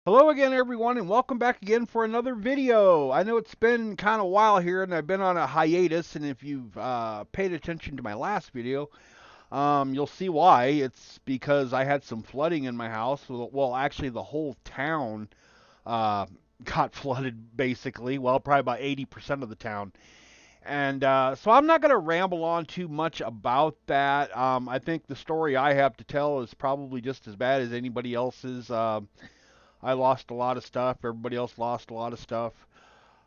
Hello again, everyone, and welcome back again for another video. I know it's been kind of a while here, and I've been on a hiatus. And if you've paid attention to my last video, you'll see why. It's because I had some flooding in my house. Well, actually, the whole town uh, got flooded, basically. Well, probably about 80% of the town. And so I'm not going to ramble on too much about that. I think the story I have to tell is probably just as bad as anybody else's. I lost a lot of stuff. Everybody else lost a lot of stuff.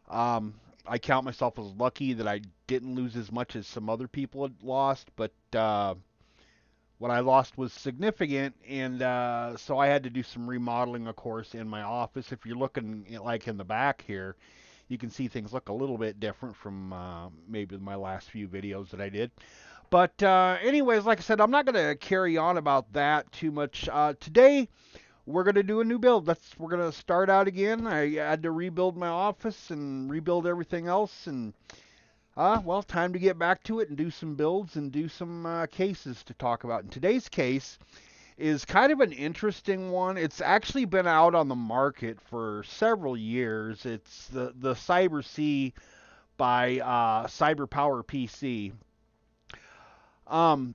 Um, I count myself as lucky that I didn't lose as much as some other people had lost, but what I lost was significant, and so I had to do some remodeling, of course, in my office. If you're looking like in the back here, you can see things look a little bit different from maybe my last few videos that I did. But anyways, like I said, I'm not going to carry on about that too much. Today, we're gonna do a new build. We're gonna start out again. I had to rebuild my office and rebuild everything else, and well, time to get back to it and do some builds and do some cases to talk about. And today's case is kind of an interesting one. It's actually been out on the market for several years. It's the Cyber C by CyberPowerPC. Um,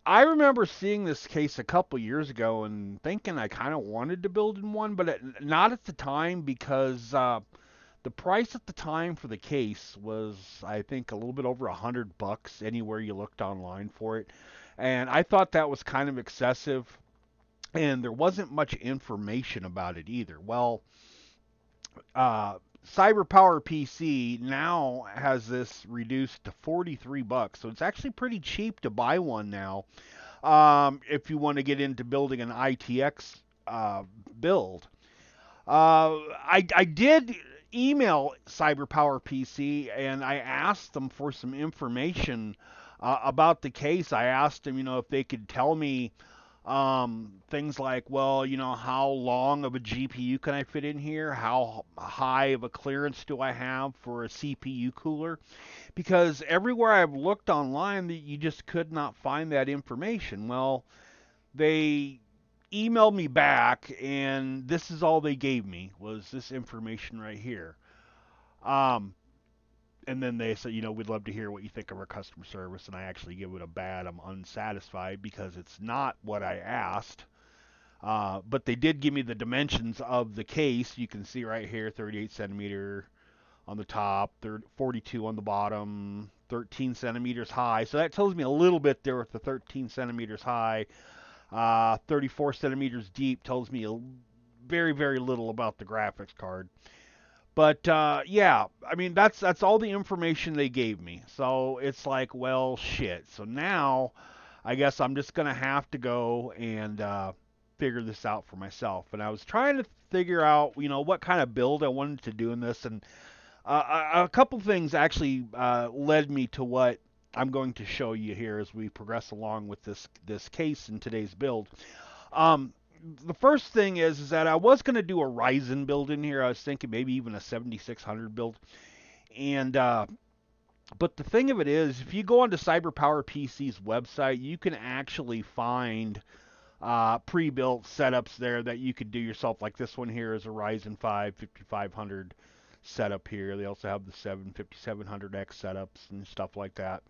I remember seeing this case a couple years ago and thinking I kind of wanted to build in one, but not at the time because the price at the time for the case was, I think, a little bit over $100 anywhere you looked online for it, and I thought that was kind of excessive, and there wasn't much information about it either. Well, uh, CyberPower PC now has this reduced to $43, so it's actually pretty cheap to buy one now if you want to get into building an ITX build. I did email CyberPower PC and I asked them for some information about the case. I asked them, if they could tell me things like, well, how long of a GPU can I fit in here? How high of a clearance do I have for a CPU cooler? Because everywhere I've looked online, you just could not find that information. Well, they emailed me back, and this is all they gave me was this information right here. Um, and then they said, we'd love to hear what you think of our customer service. And I actually give it a bad. I'm unsatisfied because it's not what I asked. But they did give me the dimensions of the case. You can see right here, 38 centimeter on the top, 42 on the bottom, 13 centimeters high. So that tells me a little bit there with the 13 centimeters high. 34 centimeters deep tells me very, very little about the graphics card. But yeah, I mean that's all the information they gave me. So it's like, well, shit. So now I guess I'm just gonna have to go and figure this out for myself. And I was trying to figure out, what kind of build I wanted to do in this, and a couple things actually led me to what I'm going to show you here as we progress along with this case in today's build. Um, the first thing is that I was going to do a Ryzen build in here. I was thinking maybe even a 7600 build. And but the thing of it is, if you go onto CyberPower PC's website, you can actually find pre-built setups there that you could do yourself. Like this one here is a Ryzen 5 5500 setup here. They also have the 5700X setups and stuff like that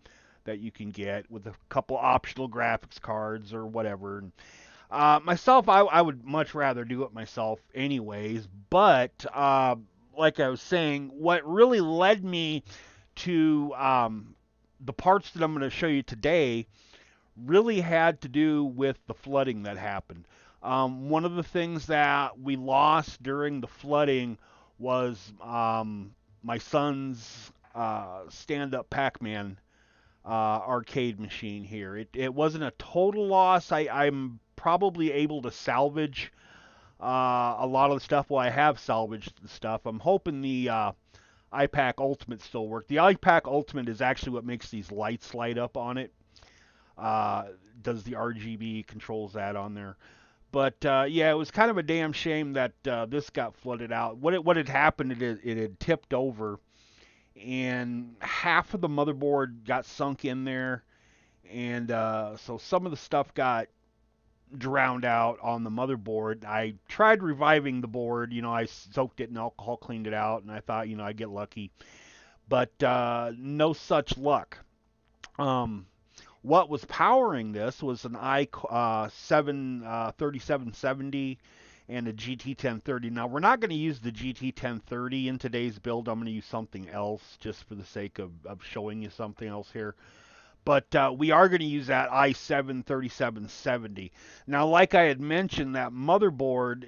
that you can get with a couple optional graphics cards or whatever. Myself, I would much rather do it myself, anyways. But like I was saying, what really led me to the parts that I'm going to show you today really had to do with the flooding that happened. One of the things that we lost during the flooding was my son's stand-up Pac-Man arcade machine here. It wasn't a total loss. I'm probably able to salvage a lot of the stuff. Well, I have salvaged the stuff. I'm hoping the iPac Ultimate still work. The iPac Ultimate is actually what makes these lights light up on it. Uh, does the RGB controls that on there? But yeah, it was kind of a damn shame that this got flooded out. What had happened? It had tipped over, and half of the motherboard got sunk in there, and so some of the stuff got drowned out on the motherboard. I tried reviving the board. I soaked it in alcohol, cleaned it out, and I thought, I'd get lucky. But no such luck. Um, what was powering this was an i7 3770 and a GT1030. Now we're not going to use the GT1030 in today's build. I'm going to use something else just for the sake of showing you something else here. But we are going to use that i7 3770. Now, like I had mentioned, that motherboard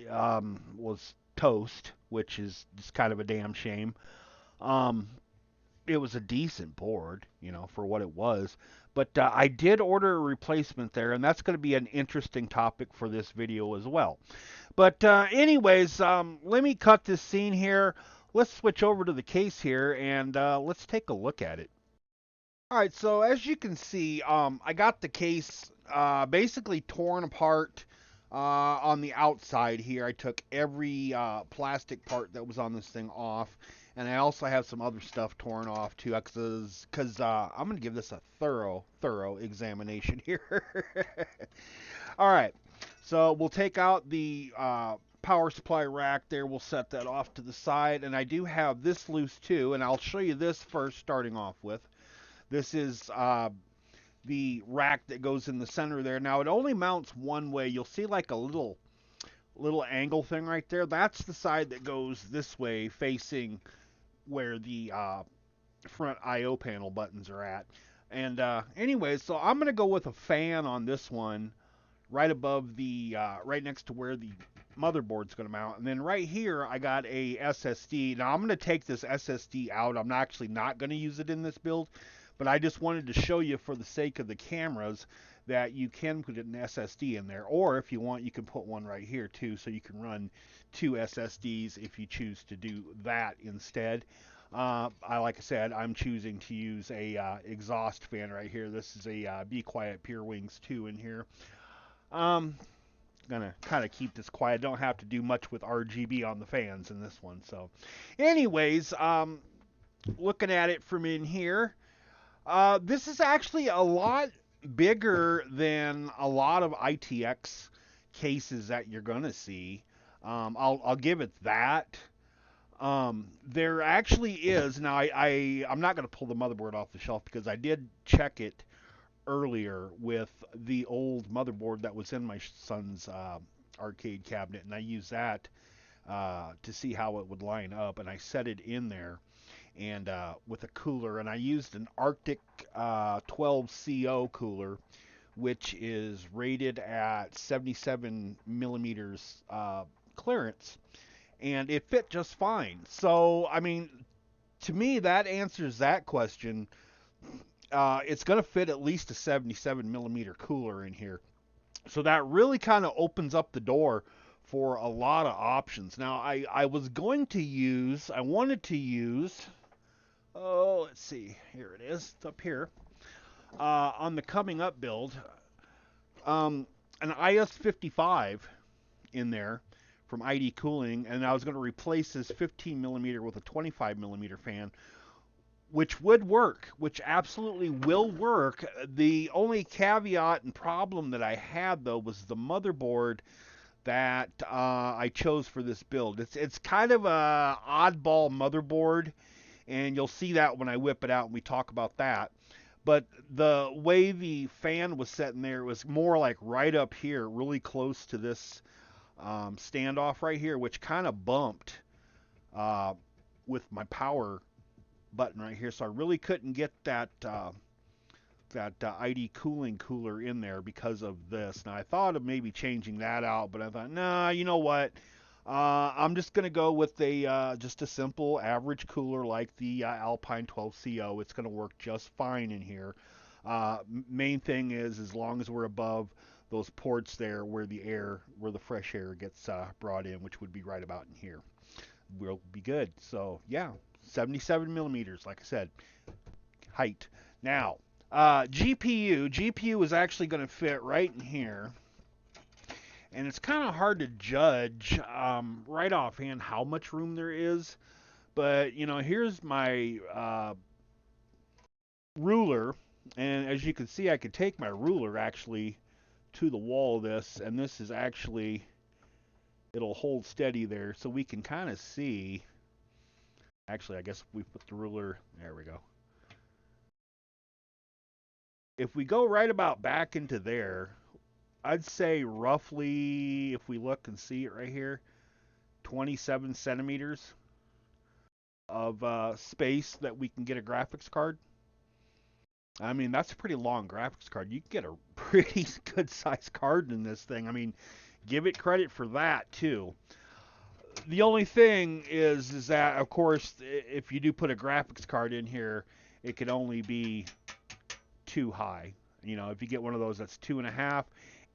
was toast, which is just kind of a damn shame. Um, it was a decent board, for what it was. But I did order a replacement there, and that's going to be an interesting topic for this video as well. But anyways, let me cut this scene here. Let's switch over to the case here, and let's take a look at it. All right, so as you can see, I got the case basically torn apart on the outside here. I took every plastic part that was on this thing off, and I also have some other stuff torn off too, because I'm gonna give this a thorough examination here. All right, so we'll take out the power supply rack there. We'll set that off to the side, and I do have this loose too, and I'll show you this first, starting off with. This is the rack that goes in the center there. Now it only mounts one way. You'll see like a little angle thing right there. That's the side that goes this way, facing where the front I/O panel buttons are at. And anyways, so I'm gonna go with a fan on this one, right above the right next to where the motherboard's going to mount. And then right here I got a SSD. Now I'm going to take this SSD out. I'm actually not going to use it in this build, but I just wanted to show you, for the sake of the cameras, that you can put an SSD in there, or if you want, you can put one right here too, so you can run two SSDs if you choose to do that instead. Like I said, I'm choosing to use a exhaust fan right here. This is a Be Quiet Pure Wings 2 in here. Gonna kind of keep this quiet. Don't have to do much with RGB on the fans in this one. So, anyways, looking at it from in here, this is actually a lot bigger than a lot of ITX cases that you're gonna see. I'll give it that. There actually is, now I'm not going to pull the motherboard off the shelf because I did check it earlier with the old motherboard that was in my son's arcade cabinet, and I used that to see how it would line up, and I set it in there and with a cooler, and I used an Arctic 12CO cooler, which is rated at 77 millimeters clearance, and it fit just fine. So, I mean, to me, that answers that question. It's going to fit at least a 77 millimeter cooler in here. So that really kind of opens up the door for a lot of options. Now, I wanted to use, oh, let's see, here it is, it's up here, on the coming up build, an IS55 in there from ID Cooling, and I was going to replace this 15 millimeter with a 25 millimeter fan, which would work, which absolutely will work. The only caveat and problem that I had, though, was the motherboard that I chose for this build. It's kind of a oddball motherboard, and you'll see that when I whip it out and we talk about that. But the way the fan was set in there was more like right up here, really close to this standoff right here, which kind of bumped with my power button right here, so I really couldn't get that ID Cooling cooler in there because of this. Now I thought of maybe changing that out, but I thought, nah, you know what? I'm just gonna go with a just a simple average cooler like the Alpine 12CO. It's gonna work just fine in here. Main thing is, as long as we're above those ports there where the fresh air gets brought in, which would be right about in here, we'll be good. So yeah, 77 millimeters, like I said, height. Now, GPU is actually going to fit right in here, and it's kind of hard to judge right offhand how much room there is. But here's my ruler, and as you can see, I could take my ruler actually to the wall of this, and this is actually, it'll hold steady there, so we can kind of see. Actually, I guess if we put the ruler, there we go. If we go right about back into there, I'd say roughly, if we look and see it right here, 27 centimeters of space that we can get a graphics card. I mean, that's a pretty long graphics card. You can get a pretty good sized card in this thing. I mean, give it credit for that too. The only thing is that of course, if you do put a graphics card in here, it can only be too high. You know, if you get one of those that's 2.5,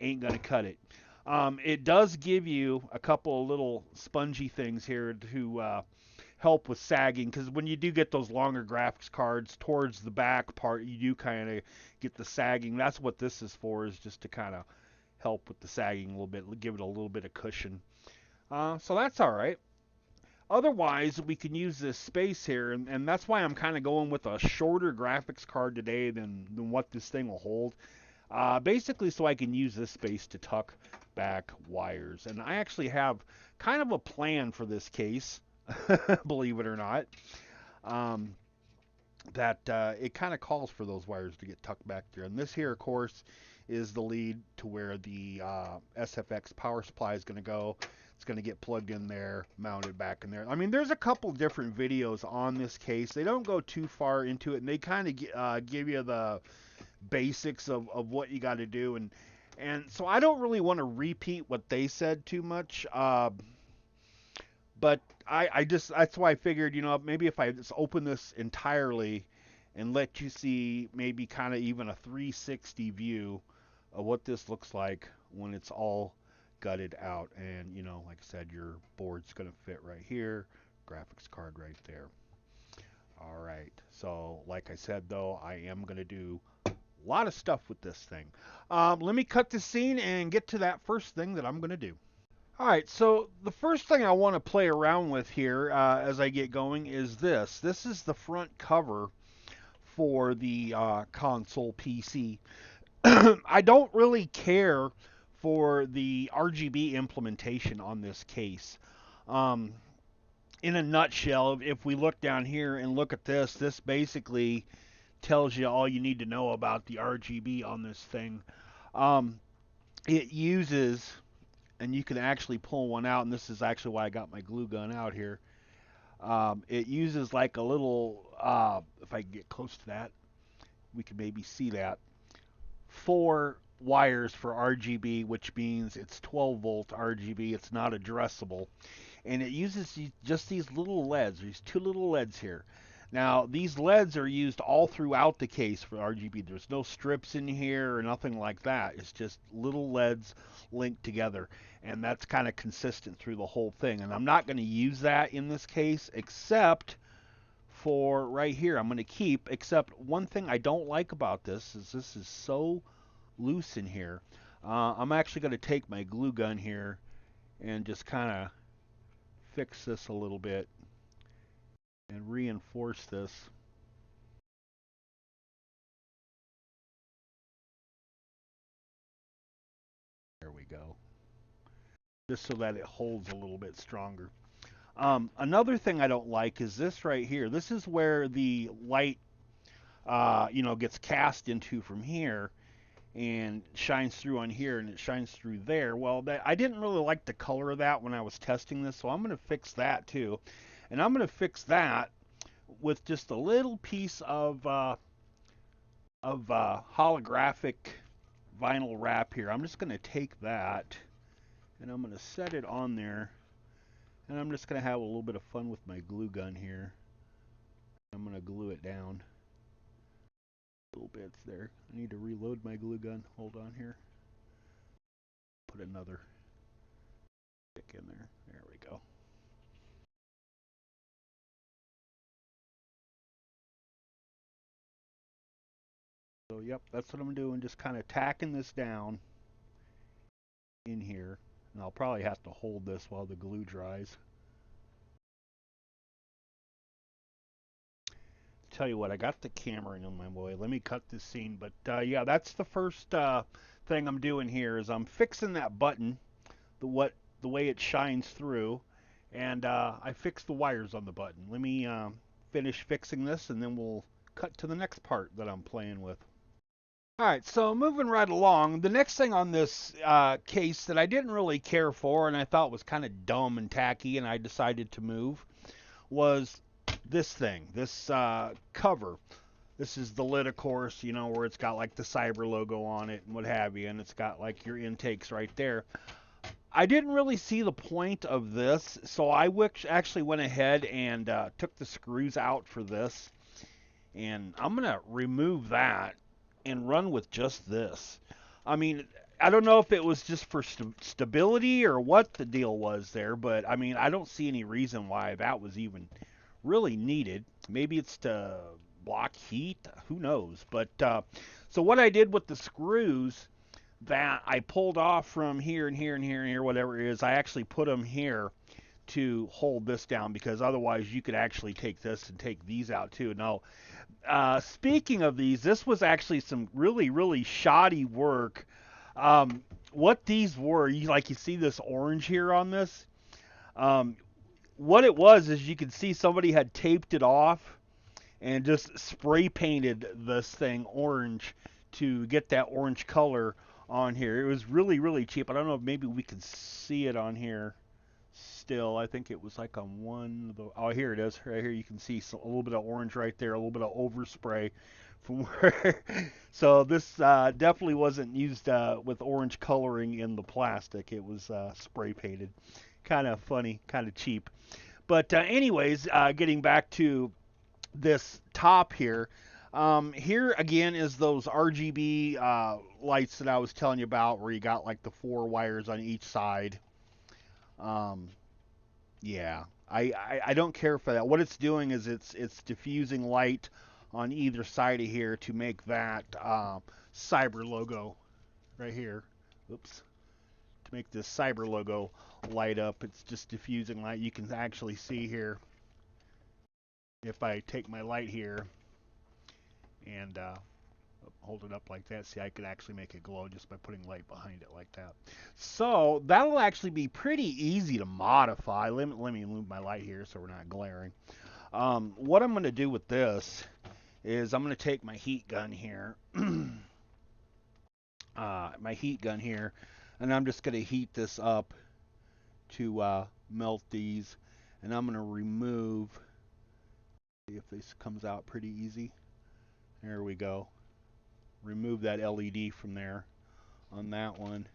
ain't gonna cut it. It does give you a couple of little spongy things here to help with sagging, because when you do get those longer graphics cards towards the back part, you do kind of get the sagging. That's what this is for, is just to kind of help with the sagging a little bit, give it a little bit of cushion. So that's all right. Otherwise, we can use this space here, and that's why I'm kind of going with a shorter graphics card today than what this thing will hold. Basically, so I can use this space to tuck back wires. And I actually have kind of a plan for this case, believe it or not, um, that it kind of calls for those wires to get tucked back there. And this here, of course, is the lead to where the SFX power supply is going to go. It's going to get plugged in there, mounted back in there. I mean, there's a couple different videos on this case. They don't go too far into it, and they kind of give you the basics of what you got to do. And so I don't really want to repeat what they said too much. But I just, that's why I figured, you know, maybe if I just open this entirely and let you see maybe kind of even a 360 view of what this looks like when it's all gutted out. And, you know, like I said, your board's going to fit right here, graphics card right there. All right. So, like I said, though, I am going to do a lot of stuff with this thing. Let me cut the scene and get to that first thing that I'm going to do. All right, so the first thing I want to play around with here as I get going is this. This is the front cover for the console PC. I don't really care for the RGB implementation on this case. Um, in a nutshell, if we look down here and look at this, this basically tells you all you need to know about the RGB on this thing. Um, it uses, and you can actually pull one out, and this is actually why I got my glue gun out here. It uses like a little, if I can get close to that, we can maybe see that, 4 wires for RGB, which means it's 12 volt RGB. It's not addressable. And it uses just these little LEDs. There's 2 little LEDs here. Now, these LEDs are used all throughout the case for RGB. There's no strips in here or nothing like that. It's just little LEDs linked together. And that's kind of consistent through the whole thing. And I'm not going to use that in this case, except for right here. I'm going to keep, except one thing I don't like about this is so loose in here. I'm actually going to take my glue gun here and just kind of fix this a little bit and reinforce this. There we go. Just so that it holds a little bit stronger. Another thing I don't like is this right here. This is where the light, you know, gets cast into from here and shines through on here, and it shines through there. Well, I didn't really like the color of that when I was testing this, so I'm going to fix that too. And I'm going to fix that with just a little piece of holographic vinyl wrap here. I'm just going to take that and I'm going to set it on there, and I'm just going to have a little bit of fun with my glue gun here. I'm going to glue it down little bits there. I need to reload my glue gun. Hold on here. Put another stick in there. There we go. So yep, that's what I'm doing. Just kind of tacking this down in here. And I'll probably have to hold this while the glue dries. Tell you what, I got the camera in my way. Let me cut this scene. But yeah, that's the first thing I'm doing here is I'm fixing that button, the way it shines through, and I fixed the wires on the button. Let me finish fixing this, and then we'll cut to the next part that I'm playing with. All right, so moving right along, the next thing on this case that I didn't really care for and I thought was kind of dumb and tacky, and I decided to move, was this thing, this cover. This is the lid, of course, you know, where it's got like the Syber logo on it and what have you, and it's got like your intakes right there. I didn't really see the point of this, so I actually went ahead and took the screws out for this, and I'm going to remove that and run with just this. I mean, I don't know if it was just for stability or what the deal was there, but I mean, I don't see any reason why that was even really needed. Maybe it's to block heat, who knows. But so what I did with the screws that I pulled off from here and here and here and here, whatever it is, I actually put them here to hold this down, because otherwise you could actually take this and take these out too. Now, speaking of these, this was actually some really, really shoddy work. What these were, you see this orange here on this. Um, what it was is, you could see somebody had taped it off and just spray painted this thing orange to get that orange color on here. It was really, really cheap. I don't know if maybe we can see it on here still. I think it was like on one of the, oh, here it is. Right here you can see a little bit of orange right there, a little bit of overspray from where. So this definitely wasn't used with orange coloring in the plastic. It was spray painted. Kind of funny, kind of cheap. But anyways, getting back to this top here. Here again is those RGB lights that I was telling you about, where you got like the 4 wires on each side. Um, yeah, I don't care for that. What it's doing is it's diffusing light on either side of here to make that Syber logo right here. Oops. To make this Syber logo light up, it's just diffusing light. You can actually see here, if I take my light here and hold it up like that, see, I could actually make it glow just by putting light behind it like that. So that'll actually be pretty easy to modify. Let me move my light here so we're not glaring. What I'm going to do with this is I'm going to take my heat gun here, and I'm just going to heat this up to melt these, and I'm going to remove, see if this comes out pretty easy. There we go. Remove that LED from there on that one.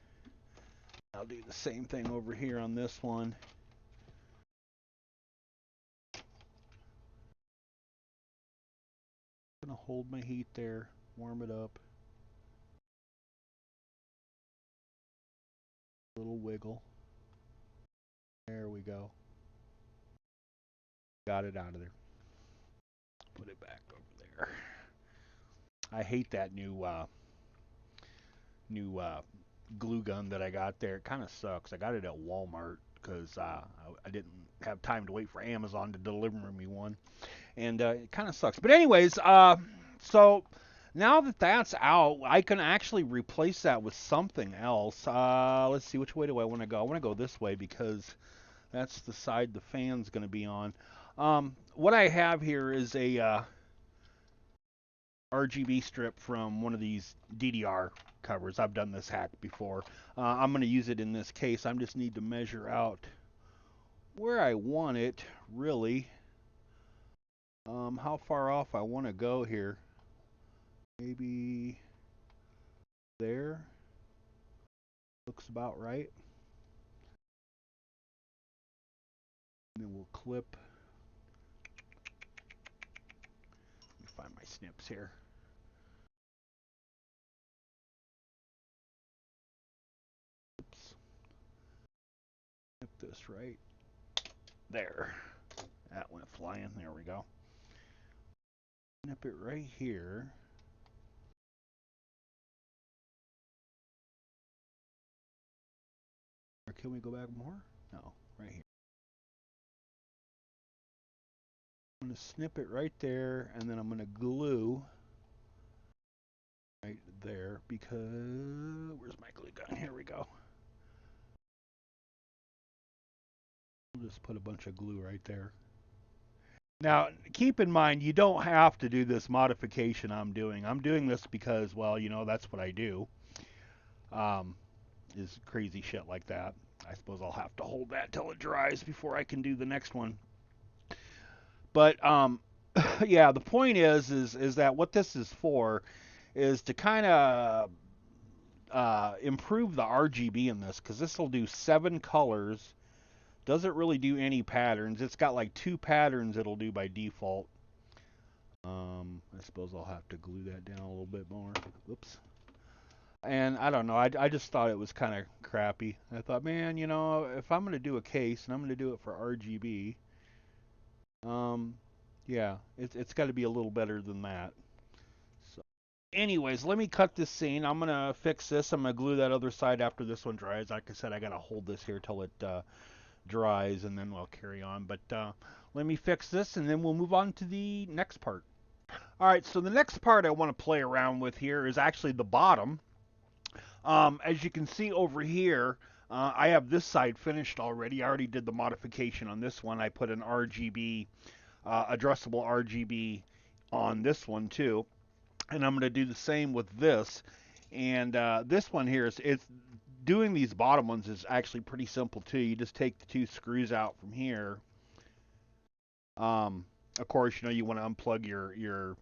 I'll do the same thing over here on this one. I'm going to hold my heat there, warm it up. A little wiggle. There we go. Got it out of there. Put it back over there. I hate that new glue gun that I got there. It kind of sucks. I got it at Walmart because I didn't have time to wait for Amazon to deliver me one, and it kind of sucks. But anyways, so now that that's out, I can actually replace that with something else. Let's see, which way do I want to go? I want to go this way because that's the side the fan's going to be on. What I have here is a RGB strip from one of these DDR covers. I've done this hack before. I'm going to use it in this case. I just need to measure out where I want it, really. How far off I want to go here. Maybe there. Looks about right. And then we'll clip. Let me find my snips here. Oops. Snip this right there. That went flying. There we go. Snip it right here. Or can we go back more? No, right here. I'm going to snip it right there, and then I'm going to glue right there because where's my glue gun? Here we go. We'll just put a bunch of glue right there. Now, keep in mind, you don't have to do this modification I'm doing. I'm doing this because, well, you know, that's what I do. Um, is crazy shit like that. I suppose I'll have to hold that till it dries before I can do the next one. But yeah, the point is that what this is for is to kind of improve the RGB in this because this will do 7 colors. Doesn't really do any patterns. It's got like 2 patterns it'll do by default. I suppose I'll have to glue that down a little bit more. Oops. And I don't know. I just thought it was kind of crappy. I thought, man, you know, if I'm going to do a case and I'm going to do it for RGB, um, yeah, it's got to be a little better than that. So, anyways, let me cut this scene. I'm going to fix this. I'm going to glue that other side after this one dries. Like I said, I got to hold this here till it dries, and then we'll carry on. But let me fix this, and then we'll move on to the next part. All right, so the next part I want to play around with here is actually the bottom. As you can see over here, I have this side finished already. I already did the modification on this one. I put an RGB, addressable RGB on this one too. And I'm going to do the same with this. And this one here it's doing these bottom ones is actually pretty simple too. You just take the 2 screws out from here. Of course, you know you want to unplug your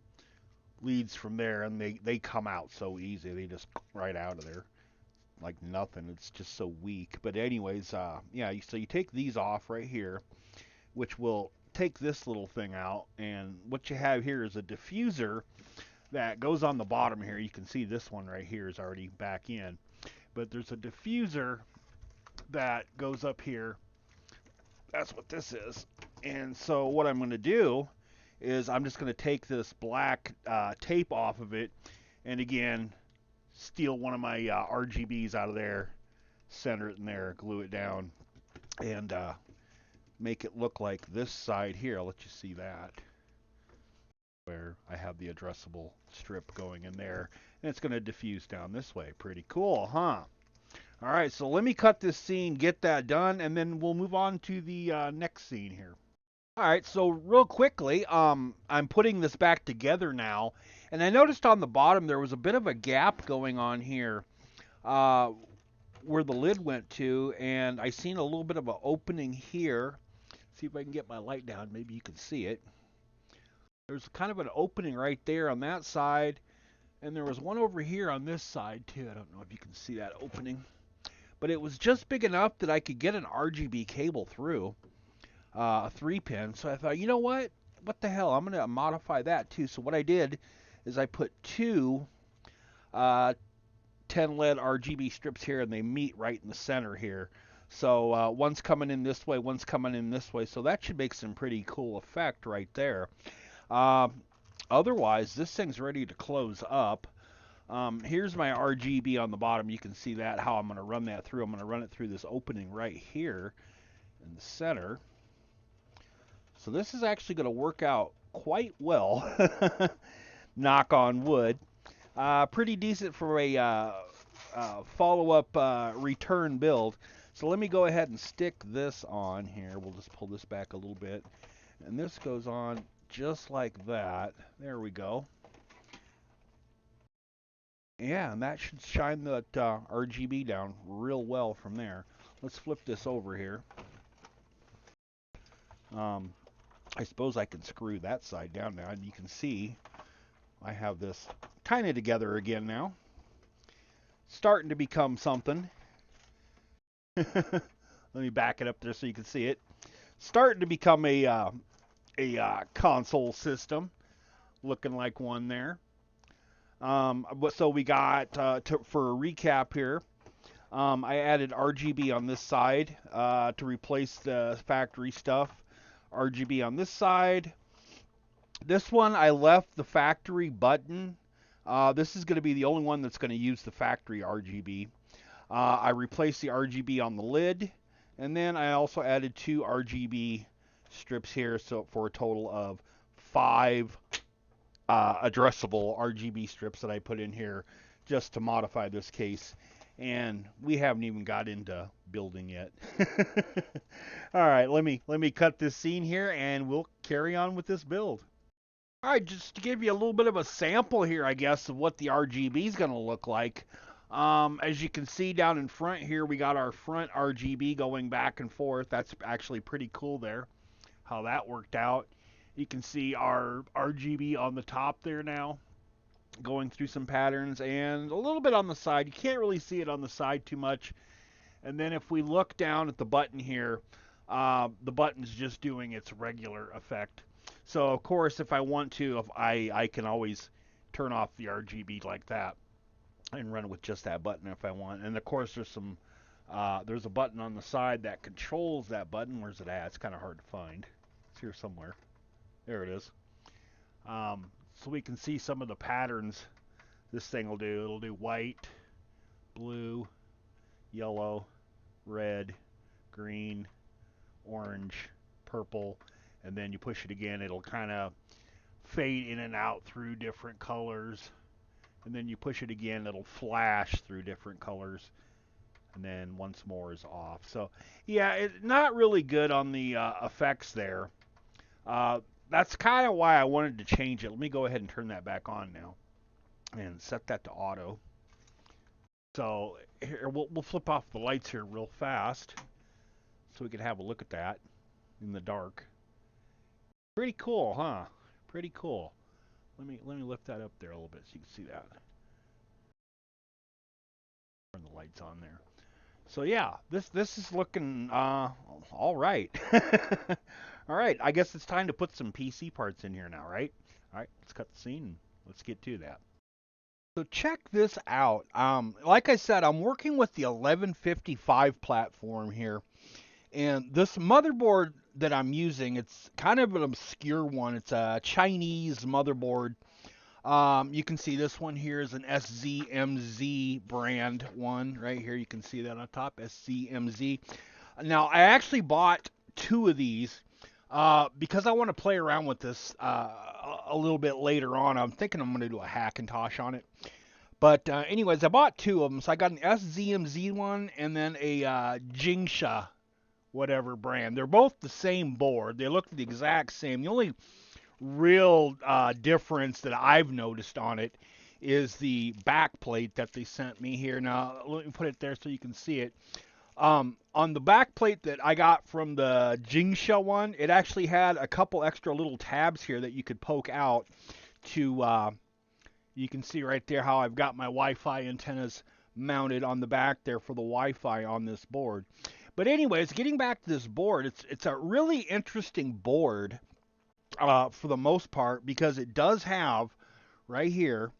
leads from there, and they come out so easy. They just right out of there like nothing. It's just so weak. But anyways, yeah. So you take these off right here, which will take this little thing out, and what you have here is a diffuser that goes on the bottom here. You can see this one right here is already back in, but there's a diffuser that goes up here. That's what this is. And so what I'm going to do is I'm just going to take this black tape off of it, and again, steal one of my RGBs out of there, center it in there, glue it down, and make it look like this side here. I'll let you see that, where I have the addressable strip going in there, and it's going to diffuse down this way. Pretty cool, huh? All right, so let me cut this scene, get that done, and then we'll move on to the next scene here. All right, so real quickly, I'm putting this back together now, and I noticed on the bottom there was a bit of a gap going on here where the lid went to, and I seen a little bit of an opening here. See if I can get my light down, maybe you can see it. There's kind of an opening right there on that side, and there was one over here on this side too. I don't know if you can see that opening, but it was just big enough that I could get an RGB cable through. A 3-pin. So I thought, you know what? What the hell? I'm going to modify that too. So what I did is I put 2 10 lead RGB strips here, and they meet right in the center here. So one's coming in this way, one's coming in this way. So that should make some pretty cool effect right there. Otherwise, this thing's ready to close up. Here's my RGB on the bottom. You can see that, how I'm going to run that through. I'm going to run it through this opening right here in the center. So this is actually going to work out quite well. Knock on wood. Pretty decent for a follow-up return build. So let me go ahead and stick this on here. We'll just pull this back a little bit. And this goes on just like that. There we go. Yeah, and that should shine that RGB down real well from there. Let's flip this over here. I suppose I can screw that side down now, and you can see I have this kind of together again now. Starting to become something. Let me back it up there so you can see it. Starting to become a console system. Looking like one there. So we got, for a recap here, I added RGB on this side to replace the factory stuff. RGB on this side. This one I left the factory button. This is going to be the only one that's going to use the factory RGB. I replaced the RGB on the lid, and then I also added 2 RGB strips here, so for a total of 5 addressable RGB strips that I put in here just to modify this case. And we haven't even got into building yet. All right, let me cut this scene here and we'll carry on with this build. All right, just to give you a little bit of a sample here, I guess, of what the RGB is going to look like. As you can see down in front here, we got our front RGB going back and forth. That's actually pretty cool there, how that worked out. You can see our RGB on the top there now, going through some patterns, and a little bit on the side. You can't really see it on the side too much. And then if we look down at the button here, the button's just doing its regular effect. So of course, if I want to, I can always turn off the RGB like that and run with just that button if I want. And of course, there's a button on the side that controls that button. Where's it at? It's kind of hard to find. It's here somewhere. There it is. So we can see some of the patterns this thing will do. It'll do white, blue, yellow, red, green, orange, purple, and then you push it again, it'll kind of fade in and out through different colors. And then you push it again, it'll flash through different colors. And then once more is off. So yeah, it's not really good on the effects there. That's kind of why I wanted to change it. Let me go ahead and turn that back on now and set that to auto. So here, we'll flip off the lights here real fast so we can have a look at that in the dark. Pretty cool, huh? Pretty cool. Let me lift that up there a little bit so you can see that. Turn the lights on there. So yeah, this is looking all right. All right, I guess it's time to put some PC parts in here now, right? All right, let's cut the scene and let's get to that. So check this out. Like I said, I'm working with the 1155 platform here. And this motherboard that I'm using, it's kind of an obscure one. It's a Chinese motherboard. You can see this one here is an SZMZ brand one right here. You can see that on top, SZMZ. Now, I actually bought two of these because I want to play around with this a little bit later on. I'm thinking I'm going to do a Hackintosh on it. But anyways, I bought two of them. So I got an SZMZ one and then a Jingsha whatever brand. They're both the same board. They look the exact same. The only real difference that I've noticed on it is the back plate that they sent me here. Now, let me put it there so you can see it. On the back plate that I got from the Jingsha one, it actually had a couple extra little tabs here that you could poke out to, you can see right there how I've got my Wi-Fi antennas mounted on the back there for the Wi-Fi on this board. But anyways, getting back to this board, it's a really interesting board for the most part because it does have right here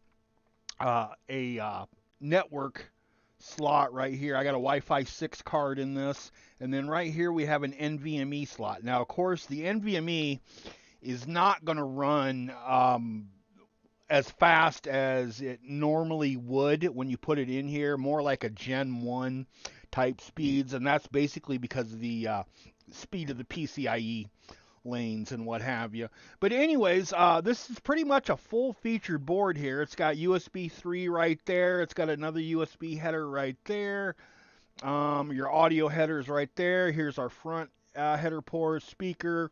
a network slot right here. I got a Wi-Fi 6 card in this, and then right here we have an NVMe slot. Now, of course, the NVMe is not going to run as fast as it normally would when you put it in here, more like a Gen 1 type speeds, and that's basically because of the speed of the PCIe lanes and what have you. But anyways, this is pretty much a full-featured board here. It's got USB 3 right there. It's got another USB header right there. Your audio headers right there. Here's our front header port, speaker,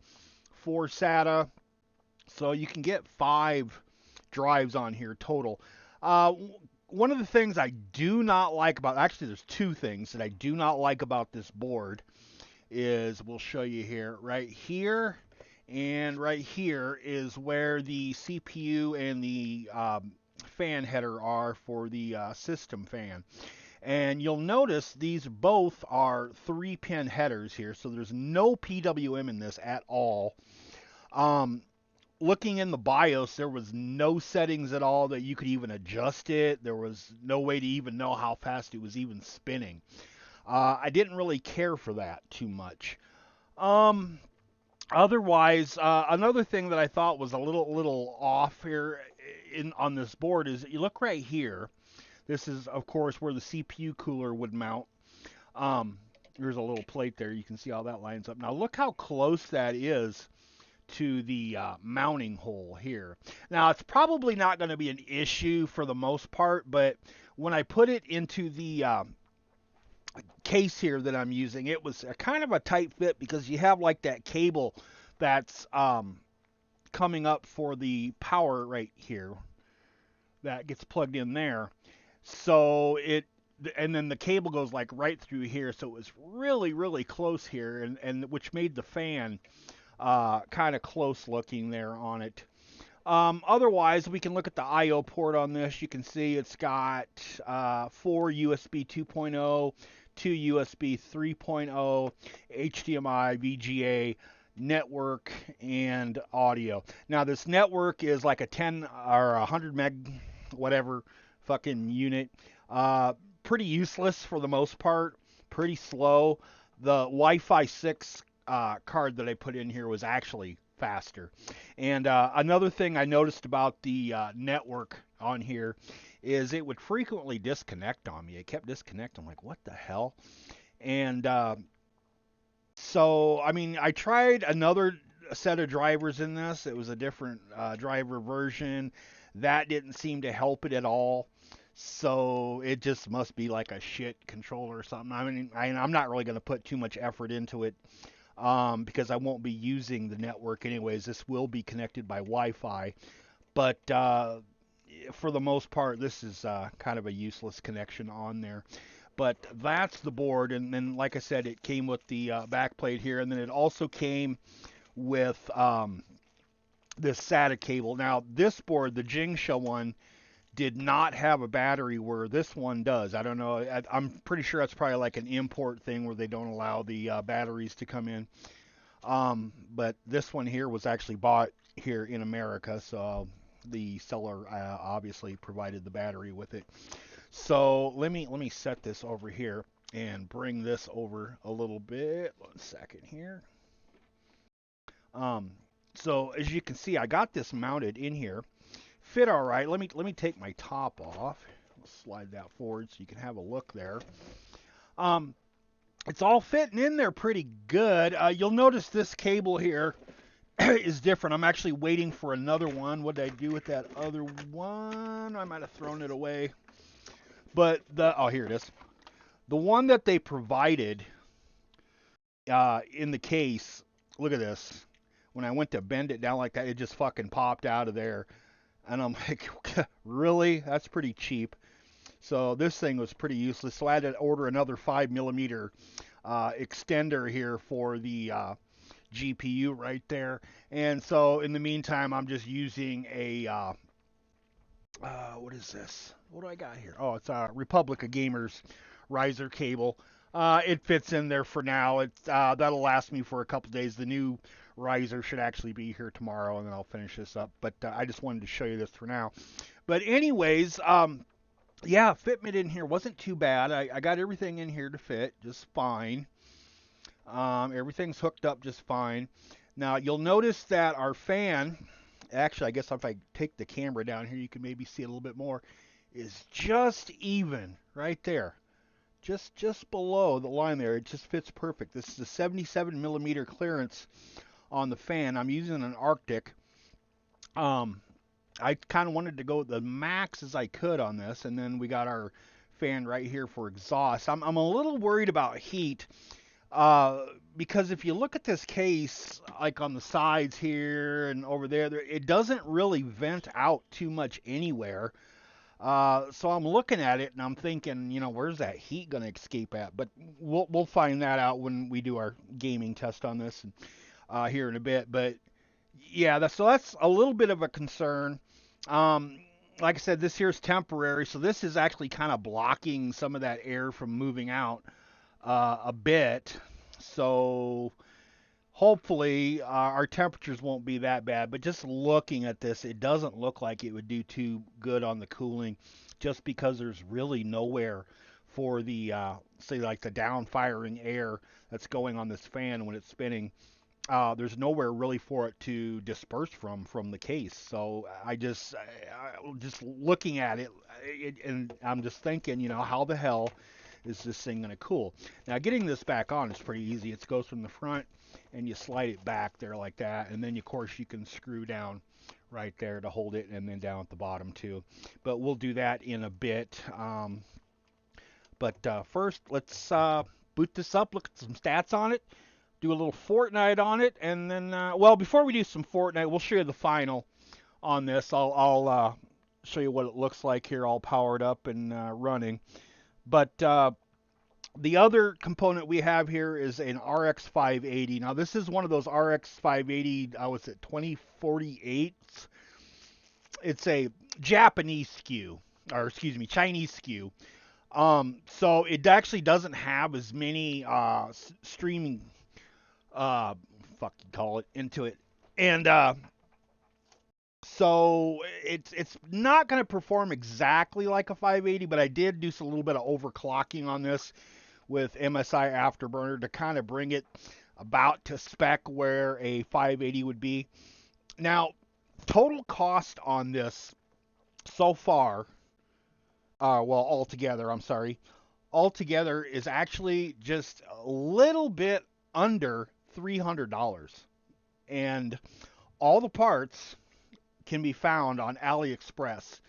4 SATA. So you can get 5 drives on here total. One of the things I do not like about, actually there's two things that I do not like about this board is, we'll show you here, right here and right here is where the CPU and the fan header are for the system fan. And you'll notice these both are 3-pin headers here, so there's no PWM in this at all. Looking in the BIOS, there was no settings at all that you could even adjust it. There was no way to even know how fast it was even spinning. I didn't really care for that too much. Otherwise, another thing that I thought was a little off here on this board is you look right here. This is, of course, where the CPU cooler would mount. There's a little plate there. You can see how that lines up. Now look how close that is to the mounting hole here. Now, it's probably not going to be an issue for the most part, but when I put it into the case here that I'm using, it was a kind of a tight fit because you have like that cable that's coming up for the power right here that gets plugged in there. So and then the cable goes like right through here, so it was really, really close here, and which made the fan kind of close looking there on it. Otherwise, we can look at the I/O port on this. You can see it's got 4 USB 2.0, 2 USB 3.0, HDMI, VGA, network, and audio. Now, this network is like a 10 or 100 meg, whatever, fucking unit. Pretty useless for the most part. Pretty slow. The Wi-Fi 6 card that I put in here was actually faster. And another thing I noticed about the network on here is it would frequently disconnect on me. It kept disconnecting. I'm like, what the hell? And so, I mean, I tried another set of drivers in this. It was a different driver version. That didn't seem to help it at all. So it just must be like a shit controller or something. I mean, I'm not really going to put too much effort into it because I won't be using the network anyways. This will be connected by Wi-Fi. But for the most part, this is kind of a useless connection on there. But that's the board, and then like I said, it came with the back plate here, and then it also came with this SATA cable. Now, this board, the Jingsha one, did not have a battery where this one does. I don't know. I'm pretty sure that's probably like an import thing where they don't allow the batteries to come in. But this one here was actually bought here in America, so the seller obviously provided the battery with it. So let me set this over here and bring this over a little bit. 1 second here. So as you can see, I got this mounted in here. Fit all right. Let me take my top off. I'll slide that forward so you can have a look there. It's all fitting in there pretty good. You'll notice this cable here is different. I'm actually waiting for another one. What did I do with that other one? I might have thrown it away. But here it is. The one that they provided in the case, look at this. When I went to bend it down like that, it just fucking popped out of there. And I'm like, really? That's pretty cheap. So this thing was pretty useless. So I had to order another 5mm extender here for the GPU right there. And so in the meantime, I'm just using a what is this? What do I got here? Oh, it's a Republic of Gamers riser cable. It fits in there for now. That'll last me for a couple days. The new riser should actually be here tomorrow, and then I'll finish this up. But I just wanted to show you this for now. But anyways, yeah, fitment in here wasn't too bad. I got everything in here to fit just fine. Everything's hooked up just fine. Now, you'll notice that our fan, actually, I guess if I take the camera down here, you can maybe see a little bit more, is just even right there. Just below the line there. It just fits perfect. This is a 77mm clearance on the fan. I'm using an Arctic. I kind of wanted to go the max as I could on this, and then we got our fan right here for exhaust. I'm a little worried about heat because if you look at this case, like on the sides here and over there, it doesn't really vent out too much anywhere. So I'm looking at it and I'm thinking, where's that heat going to escape at? But we'll find that out when we do our gaming test on this here in a bit. But yeah, that's a little bit of a concern. Like I said, this here is temporary, so this is actually kind of blocking some of that air from moving out a bit. So hopefully our temperatures won't be that bad. But just looking at this, it doesn't look like it would do too good on the cooling, just because there's really nowhere for the say like the down firing air that's going on this fan when it's spinning. There's nowhere really for it to disperse from the case. So I just looking at it, and I'm just thinking, how the hell is this thing going to cool? Now, getting this back on is pretty easy. It goes from the front, and you slide it back there like that, and then, of course, you can screw down right there to hold it, and then down at the bottom, too. But we'll do that in a bit. But first, let's boot this up, look at some stats on it, do a little Fortnite on it, and then, well, before we do some Fortnite, we'll show you the final on this. I'll show you what it looks like here, all powered up and running. But the other component we have here is an RX 580. Now, this is one of those RX 580, was it 2048? It's a Japanese SKU, or excuse me, Chinese SKU. So it actually doesn't have as many streaming, fuck you call it, into it. And so it's not going to perform exactly like a 580, but I did do a little bit of overclocking on this with MSI Afterburner to kind of bring it about to spec where a 580 would be. Now, total cost on this so far, altogether is actually just a little bit under $300. And all the parts can be found on AliExpress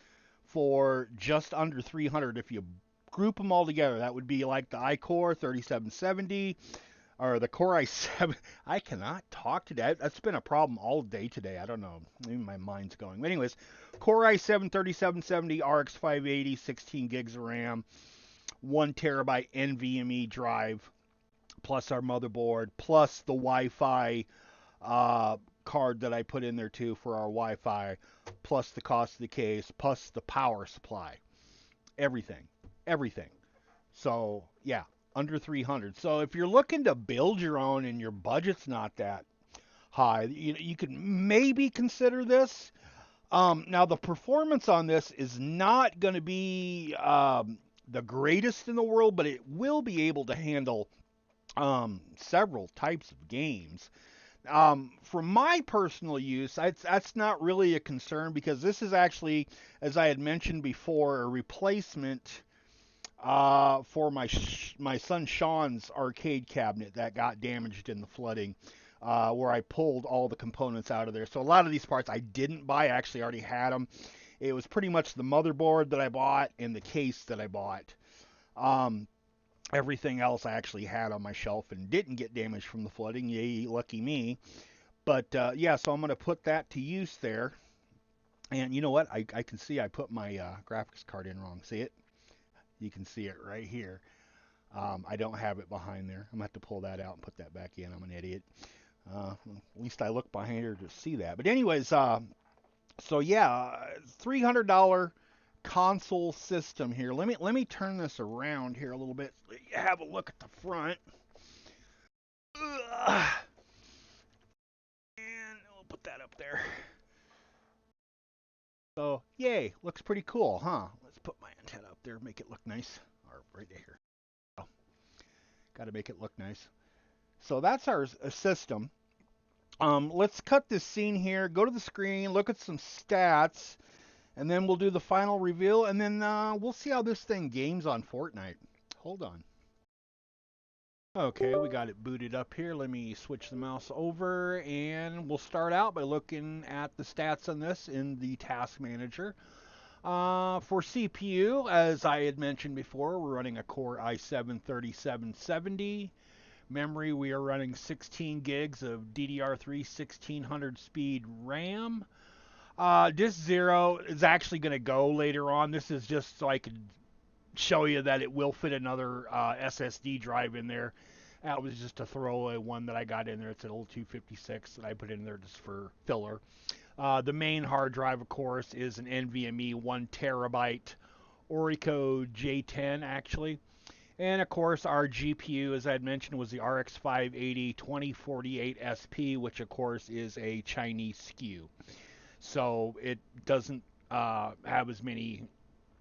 for just under $300 if you group them all together. That would be like the iCore 3770 or the Core i7. I cannot talk today. That's been a problem all day today. I don't know. Maybe my mind's going. But anyways, Core i7 3770 RX 580, 16 gigs of RAM, 1 terabyte NVMe drive, plus our motherboard, plus the Wi-Fi card that I put in there too for our Wi-Fi, plus the cost of the case, plus the power supply. Everything. So, yeah, under 300. So if you're looking to build your own and your budget's not that high, you could maybe consider this. Now, the performance on this is not going to be the greatest in the world, but it will be able to handle several types of games. For my personal use, that's not really a concern because this is actually, as I had mentioned before, a replacement for my son Sean's arcade cabinet that got damaged in the flooding, where I pulled all the components out of there. So a lot of these parts I didn't buy. I actually already had them. It was pretty much the motherboard that I bought and the case that I bought. Everything else I actually had on my shelf and didn't get damaged from the flooding. Yay, lucky me. But yeah, so I'm going to put that to use there. And you know what? I can see I put my graphics card in wrong. See it? You can see it right here. I don't have it behind there. I'm going to have to pull that out and put that back in. I'm an idiot. At least I look behind here to see that. But anyways, so yeah, $300 console system here. Let me turn this around here a little bit. Have a look at the front. And we'll put that up there. So, yay, looks pretty cool, huh? Let's put my antenna up there, make it look nice. Or right here. Oh, got to make it look nice. So that's our system. Let's cut this scene here, go to the screen, look at some stats, and then we'll do the final reveal, and then we'll see how this thing games on Fortnite. Hold on. Okay, we got it booted up here. Let me switch the mouse over, and we'll start out by looking at the stats on this in the Task Manager. For CPU, as I had mentioned before, we're running a Core i7 3770. Memory, we are running 16 gigs of DDR3 1600 speed RAM. Disk 0 is actually going to go later on. This is just so I could show you that it will fit another SSD drive in there. That was just a throwaway one that I got in there. It's an old 256 that I put in there just for filler. The main hard drive, of course, is an NVMe 1 terabyte Orico J10, actually. And, of course, our GPU, as I had mentioned, was the RX 580 2048 SP, which, of course, is a Chinese SKU. So it doesn't have as many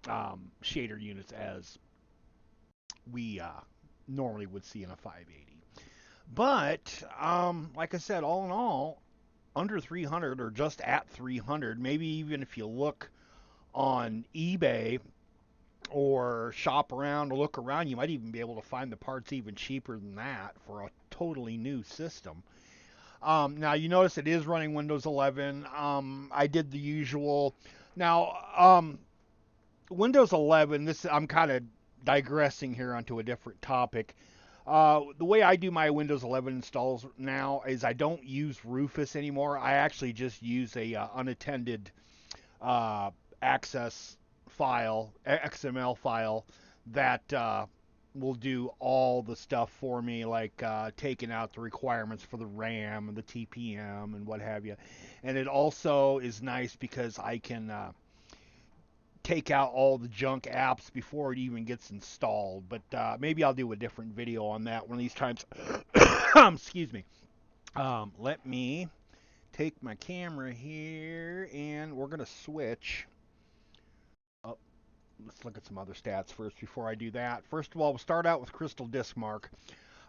shader units as we normally would see in a 580. But, like I said, all in all, under 300 or just at 300, maybe even if you look on eBay, or shop around or look around. You might even be able to find the parts even cheaper than that for a totally new system. Now you notice it is running Windows 11. I did the usual. Now, Windows 11. This I'm kind of digressing here onto a different topic. The way I do my Windows 11 installs now is I don't use Rufus anymore. I actually just use a unattended uh, access file, XML file that will do all the stuff for me, like taking out the requirements for the RAM and the TPM and what have you. And it also is nice because I can take out all the junk apps before it even gets installed. But maybe I'll do a different video on that one of these times. Excuse me. Let me take my camera here and we're going to switch. Oh, let's look at some other stats first before I do that. First of all, we'll start out with Crystal Disk Mark.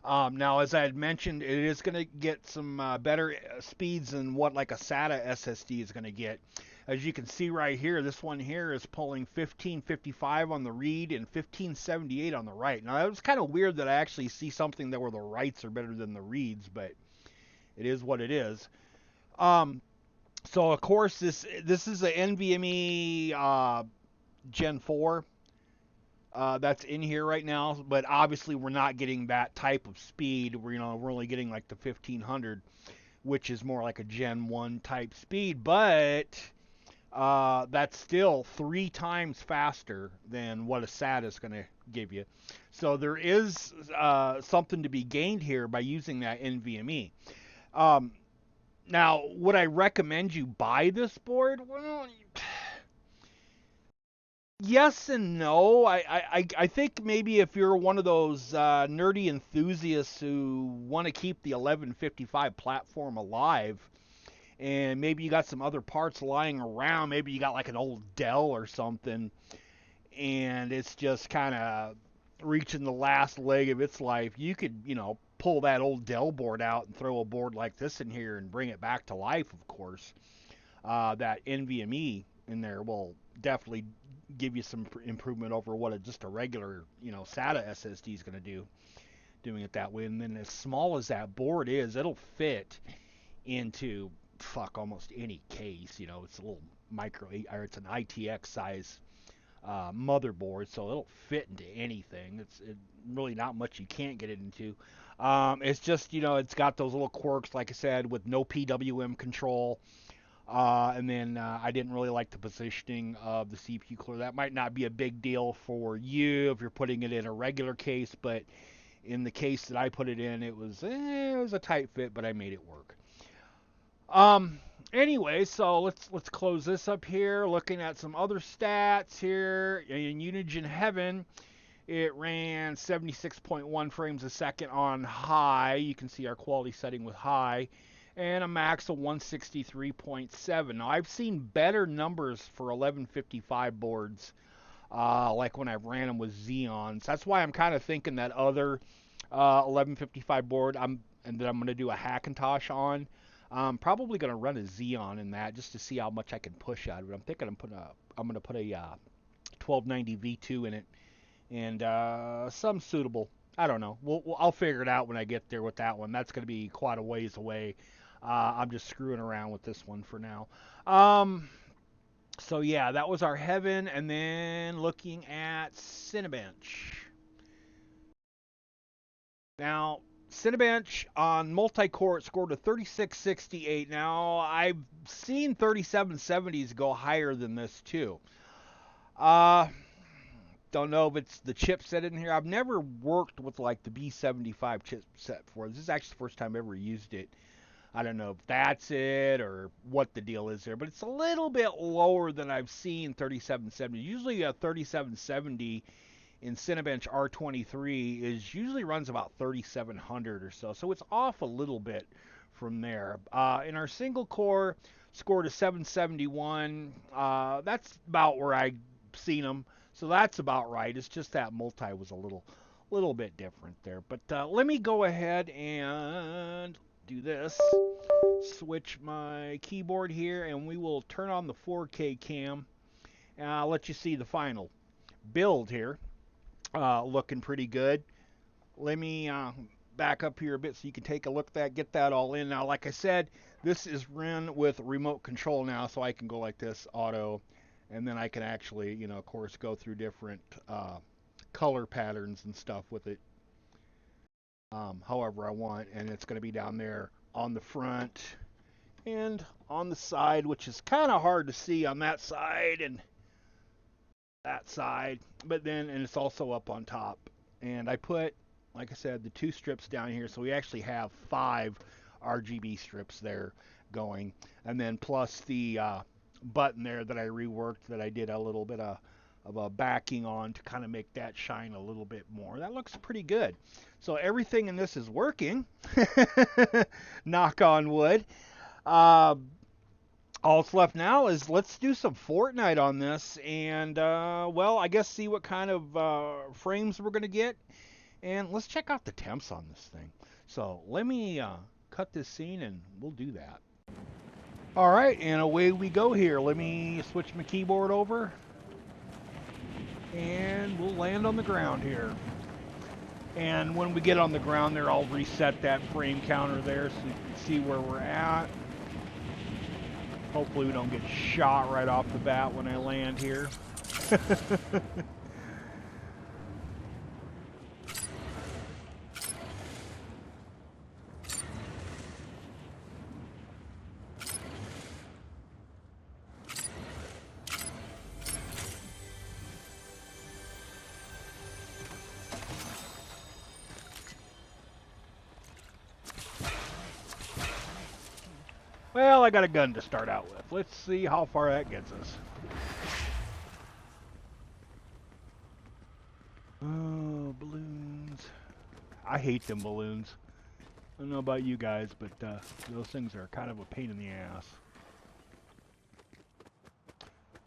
Now, as I had mentioned, it is going to get some better speeds than what like a SATA SSD is going to get. As you can see right here, this one here is pulling 1555 on the read and 1578 on the write. Now, it was kind of weird that I actually see something that where the writes are better than the reads, but it is what it is. So of course this is a NVMe Gen 4 that's in here right now, but obviously we're not getting that type of speed. We're only getting like the 1500, which is more like a Gen 1 type speed, but that's still 3 times faster than what a SATA is going to give you. So there is something to be gained here by using that NVMe. Now, would I recommend you buy this board? Well, yes and no. I think maybe if you're one of those nerdy enthusiasts who want to keep the 1155 platform alive, and maybe you got some other parts lying around, maybe you got like an old Dell or something, and it's just kind of reaching the last leg of its life, you could, pull that old Dell board out and throw a board like this in here and bring it back to life, of course. That NVMe in there will definitely give you some improvement over what just a regular, SATA SSD is going to do, doing it that way. And then as small as that board is, it'll fit into almost any case. It's a little or it's an ITX size motherboard, so it'll fit into anything. It's really not much you can't get it into. It's just, it's got those little quirks, like I said, with no PWM control. And then I didn't really like the positioning of the CPU cooler. That might not be a big deal for you if you're putting it in a regular case, but in the case that I put it in, it was a tight fit, but I made it work. Anyway, so let's close this up here. Looking at some other stats here in Unigine Heaven, it ran 76.1 frames a second on high. You can see our quality setting with high, and a max of 163.7. Now I've seen better numbers for 1155 boards, like when I've ran them with Xeons. That's why I'm kind of thinking that other 1155 board that I'm going to do a Hackintosh on. I'm probably going to run a Xeon in that just to see how much I can push out of it. I'm thinking I'm going to put a 1290 V2 in it and some suitable. I don't know. I'll figure it out when I get there with that one. That's going to be quite a ways away. I'm just screwing around with this one for now. So yeah, that was our Heaven, and then looking at Cinebench. Now, Cinebench on multi-core it scored a 3668. Now, I've seen 3770s go higher than this too. Don't know if it's the chipset in here. I've never worked with like the B75 chipset before. This is actually the first time I ever used it. I don't know if that's it or what the deal is there, but it's a little bit lower than I've seen 3770. Usually a 3770 in Cinebench R23 usually runs about 3700 or so. So it's off a little bit from there. In our single core, scored a 771. That's about where I've seen them. So that's about right. It's just that multi was a little bit different there. But let me go ahead and do this. Switch my keyboard here, and we will turn on the 4K cam. And I'll let you see the final build here. Looking pretty good. Let me back up here a bit so you can take a look at that, get that all in. Now, like I said, this is run with remote control now, so I can go like this, auto, and then I can actually, you know, of course, go through different color patterns and stuff with it, however I want. And it's going to be down there on the front and on the side, which is kind of hard to see on that side and that side, but then, and it's also up on top. And I put, like I said, the 2 strips down here, so we actually have 5 RGB strips there going, and then plus the button there that I reworked, that I did a little bit of a backing on to kind of make that shine a little bit more. That looks pretty good. So everything in this is working. Knock on wood. All that's left now is let's do some Fortnite on this, and well, I guess see what kind of frames we're going to get, and let's check out the temps on this thing. So let me cut this scene and we'll do that. All right, and away we go here. Let me switch my keyboard over, and we'll land on the ground here. And when we get on the ground there, I'll reset that frame counter there so you can see where we're at. Hopefully we don't get shot right off the bat when I land here. Well, I got a gun to start out with. Let's see how far that gets us. Oh, balloons. I hate them balloons. I don't know about you guys, but those things are kind of a pain in the ass.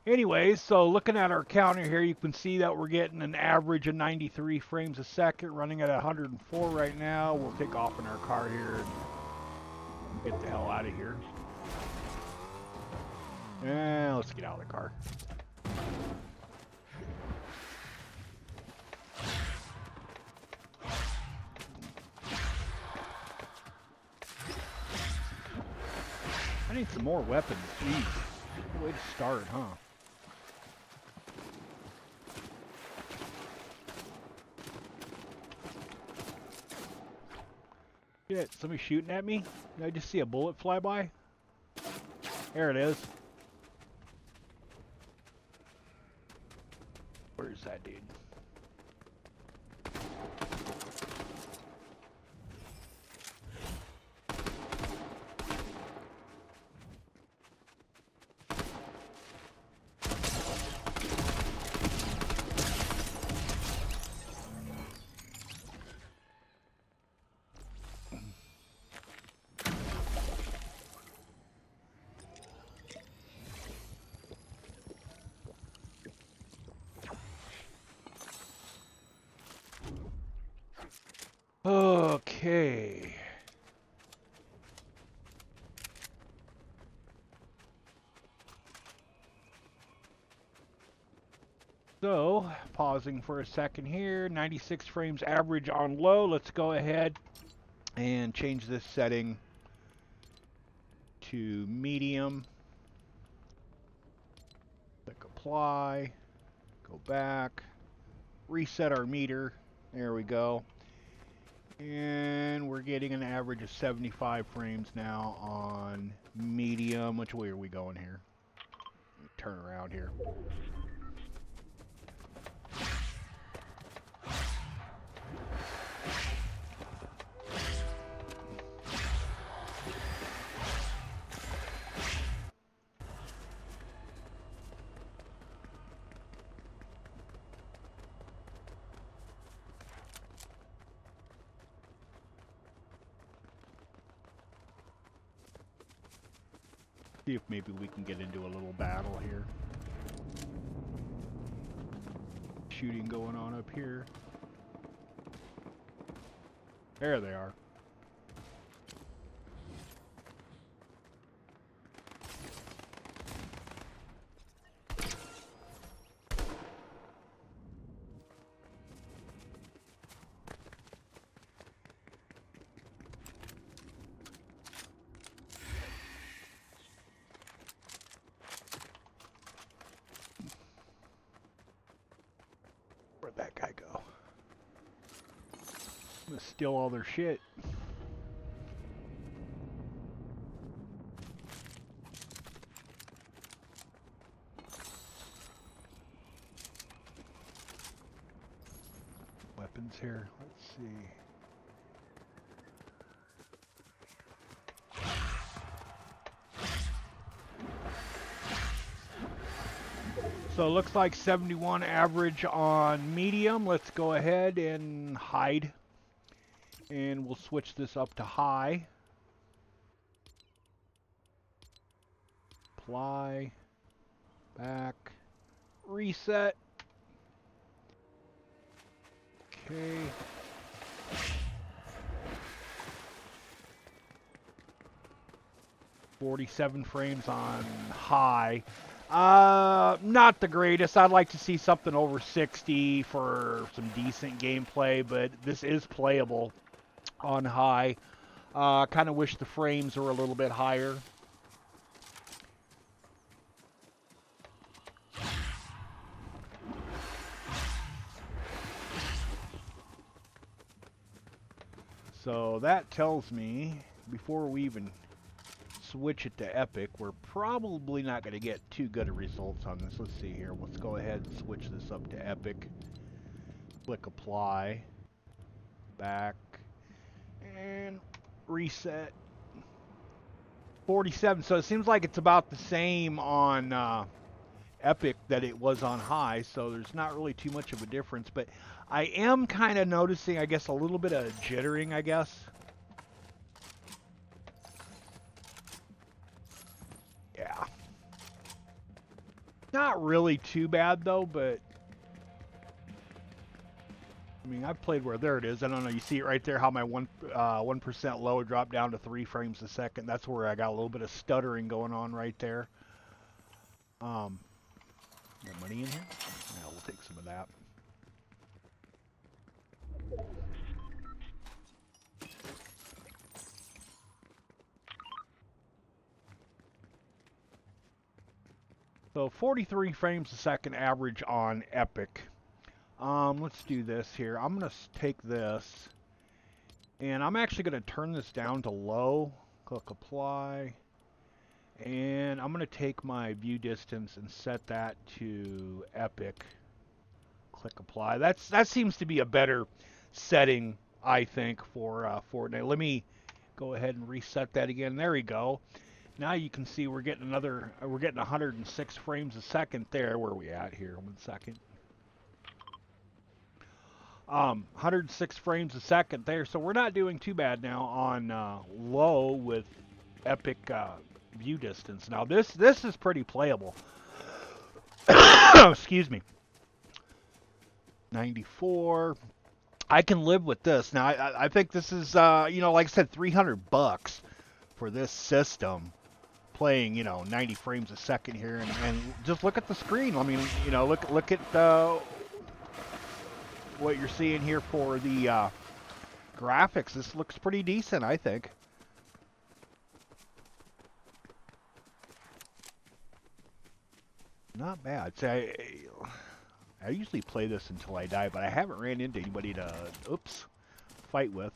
Anyways, so looking at our counter here, you can see that we're getting an average of 93 frames a second, running at 104 right now. We'll take off in our car here and get the hell out of here. Let's get out of the car. I need some more weapons. Jeez. Good way to start, huh? Shit, somebody shooting at me? Did I just see a bullet fly by? There it is. Where's that dude? Okay. So, pausing for a second here, 96 frames average on low. Let's go ahead and change this setting to medium. Click apply, go back, reset our meter. There we go. And we're getting an average of 75 frames now on medium. Which way are we going here? Turn around here. See if maybe we can get into a little battle here. Shooting going on up here. There they are. gonna steal all their shit. Weapons here. Let's see. So it looks like 71 average on medium. Let's go ahead and hide. And we'll switch this up to high. Apply. Back. Reset. Okay. .47 frames on high. Not the greatest. I'd like to see something over 60 for some decent gameplay, but this is playable on high. Kind of wish the frames were a little bit higher. So that tells me, before we even switch it to Epic, we're probably not going to get too good of results on this. Let's see here. Let's go ahead and switch this up to Epic. Click Apply. Back. And reset. 47. So it seems like it's about the same on Epic that it was on high, so there's not really too much of a difference. But I am kind of noticing, I guess, a little bit of jittering, I guess. Yeah. Not really too bad, though, but I mean, I've played where, there it is. I don't know, you see it right there, how my 1% low dropped down to 3 frames a second. That's where I got a little bit of stuttering going on right there. Got money in here? Yeah, we'll take some of that. So 43 frames a second average on Epic. Let's do this here. I'm going to take this, and I'm actually going to turn this down to low. Click Apply. And I'm going to take my view distance and set that to Epic. Click Apply. That seems to be a better setting, I think, for Fortnite. Let me go ahead and reset that again. There we go. Now you can see we're getting 106 frames a second there. Where are we at here? 1 second. 106 frames a second there. So we're not doing too bad now on low with Epic view distance. Now this is pretty playable. Excuse me. 94. I can live with this. Now I think this is you know, like I said, $300 for this system. Playing, you know, 90 frames a second here, and just look at the screen. I mean, you know, look at what you're seeing here for the graphics. This looks pretty decent, I think. Not bad. See, I usually play this until I die, but I haven't ran into anybody to, fight with.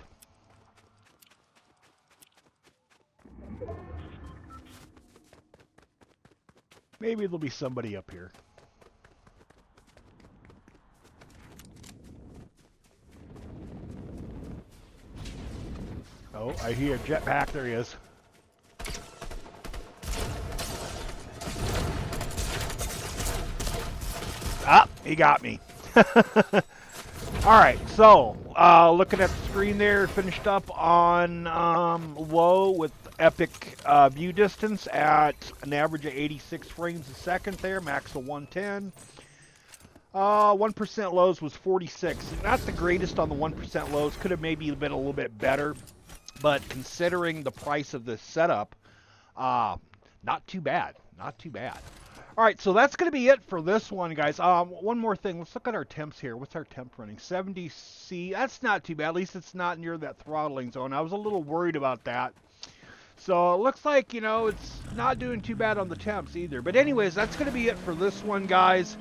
Maybe there'll be somebody up here. Oh, I hear a jetpack. There he is. Ah, he got me. Alright, so, looking at the screen there, finished up on low with Epic view distance at an average of 86 frames a second there, max of 110. 1% lows was 46. Not the greatest on the 1% lows. Could have maybe been a little bit better. But considering the price of this setup, not too bad. Not too bad. All right, so that's going to be it for this one, guys. One more thing. Let's look at our temps here. What's our temp running? 70C. That's not too bad. At least it's not near that throttling zone. I was a little worried about that. So it looks like, you know, it's not doing too bad on the temps either. But anyways, that's going to be it for this one, guys.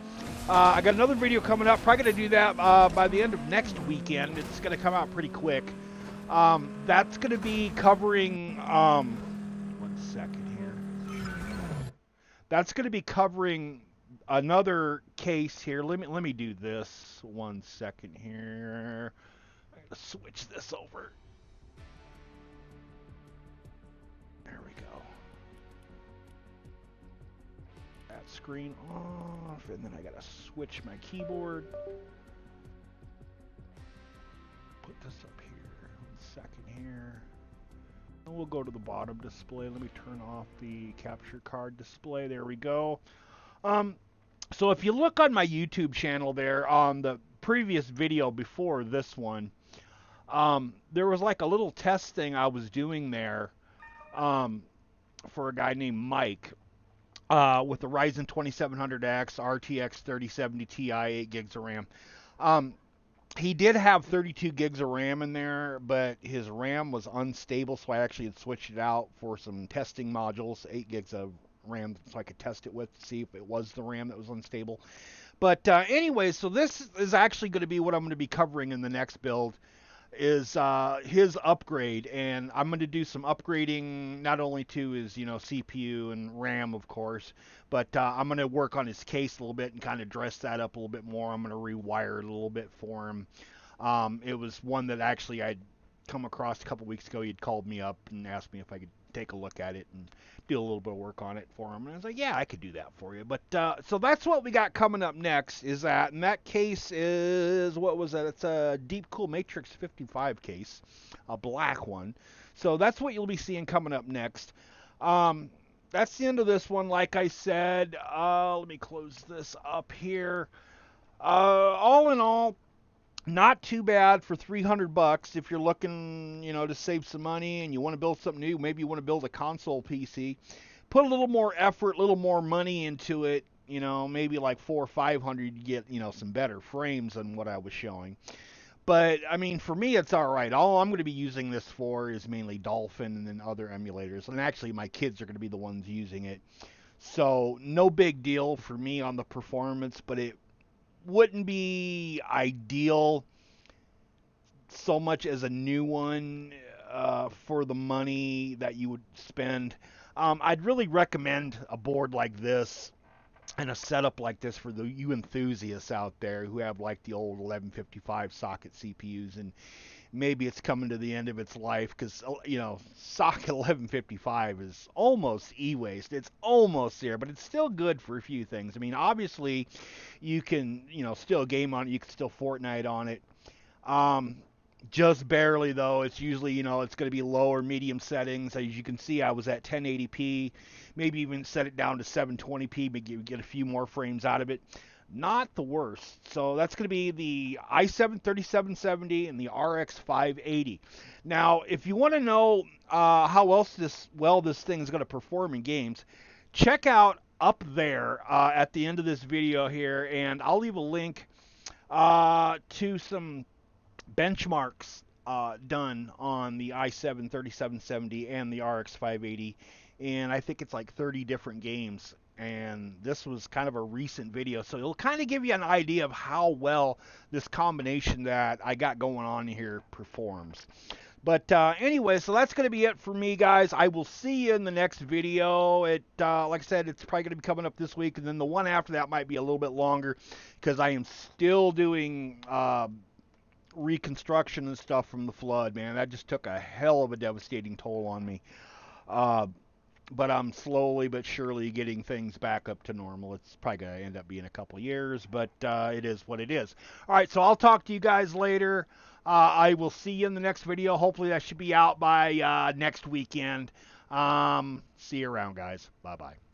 I got another video coming up. Probably going to do that by the end of next weekend. It's going to come out pretty quick. That's going to be covering... one second here. That's going to be covering another case here. Let me do this 1 second here. I'm going to switch this over. There we go. That screen off, and then I gotta switch my keyboard. Put this up here. 1 second here. And we'll go to the bottom display. Let me turn off the capture card display. There we go. So if you look on my YouTube channel there on the previous video before this one, there was like a little test thing I was doing there. For a guy named Mike with the Ryzen 2700X RTX 3070 Ti, 8 gigs of RAM. He did have 32 gigs of RAM in there, but his RAM was unstable, so I actually had switched it out for some testing modules, 8 gigs of RAM, so I could test it with to see if it was the RAM that was unstable. But anyway, so this is actually going to be what I'm going to be covering in the next build. Is his upgrade, and I'm going to do some upgrading not only to his CPU and RAM, of course, but I'm going to work on his case a little bit and kind of dress that up a little bit more. I'm going to rewire it a little bit for him. It was one that actually I'd come across a couple weeks ago. He'd called me up and asked me if I could take a look at it and do a little bit of work on it for him. And I was like, yeah, I could do that for you. But so that's what we got coming up next is that. And that case is, what was that? It's a Deep Cool Matrix 55 case, a black one. So that's what you'll be seeing coming up next. That's the end of this one. Like I said, let me close this up here. All in all, not too bad for $300 if you're looking, to save some money and you want to build something new. Maybe you want to build a console PC. Put a little more effort, a little more money into it. Maybe like $400 or $500, you get, some better frames than what I was showing. But I mean, for me, it's all right. All I'm going to be using this for is mainly Dolphin and then other emulators. And actually, my kids are going to be the ones using it. So no big deal for me on the performance, but it wouldn't be ideal so much as a new one for the money that you would spend. I'd really recommend a board like this and a setup like this for you enthusiasts out there who have like the old 1155 socket CPUs, and maybe it's coming to the end of its life because socket 1155 is almost e-waste. It's almost there, but it's still good for a few things. I mean, obviously you can still game on it, you can still Fortnite on it, just barely though. It's usually it's going to be low or medium settings. As you can see, I was at 1080p, maybe even set it down to 720p, but get a few more frames out of it. Not the worst. So that's going to be the i7 3770 and the RX 580. Now, if you want to know how else this thing is going to perform in games, check out up there at the end of this video here, and I'll leave a link to some benchmarks done on the i7 3770 and the RX 580, and I think it's like 30 different games. And this was kind of a recent video, so it'll kind of give you an idea of how well this combination that I got going on here performs. But anyway, so that's going to be it for me, guys. I will see you in the next video. Like I said, it's probably going to be coming up this week, and then the one after that might be a little bit longer because I am still doing reconstruction and stuff from the flood, man. That just took a hell of a devastating toll on me. But I'm slowly but surely getting things back up to normal. It's probably going to end up being a couple years, but it is what it is. All right, so I'll talk to you guys later. I will see you in the next video. Hopefully that should be out by next weekend. See you around, guys. Bye-bye.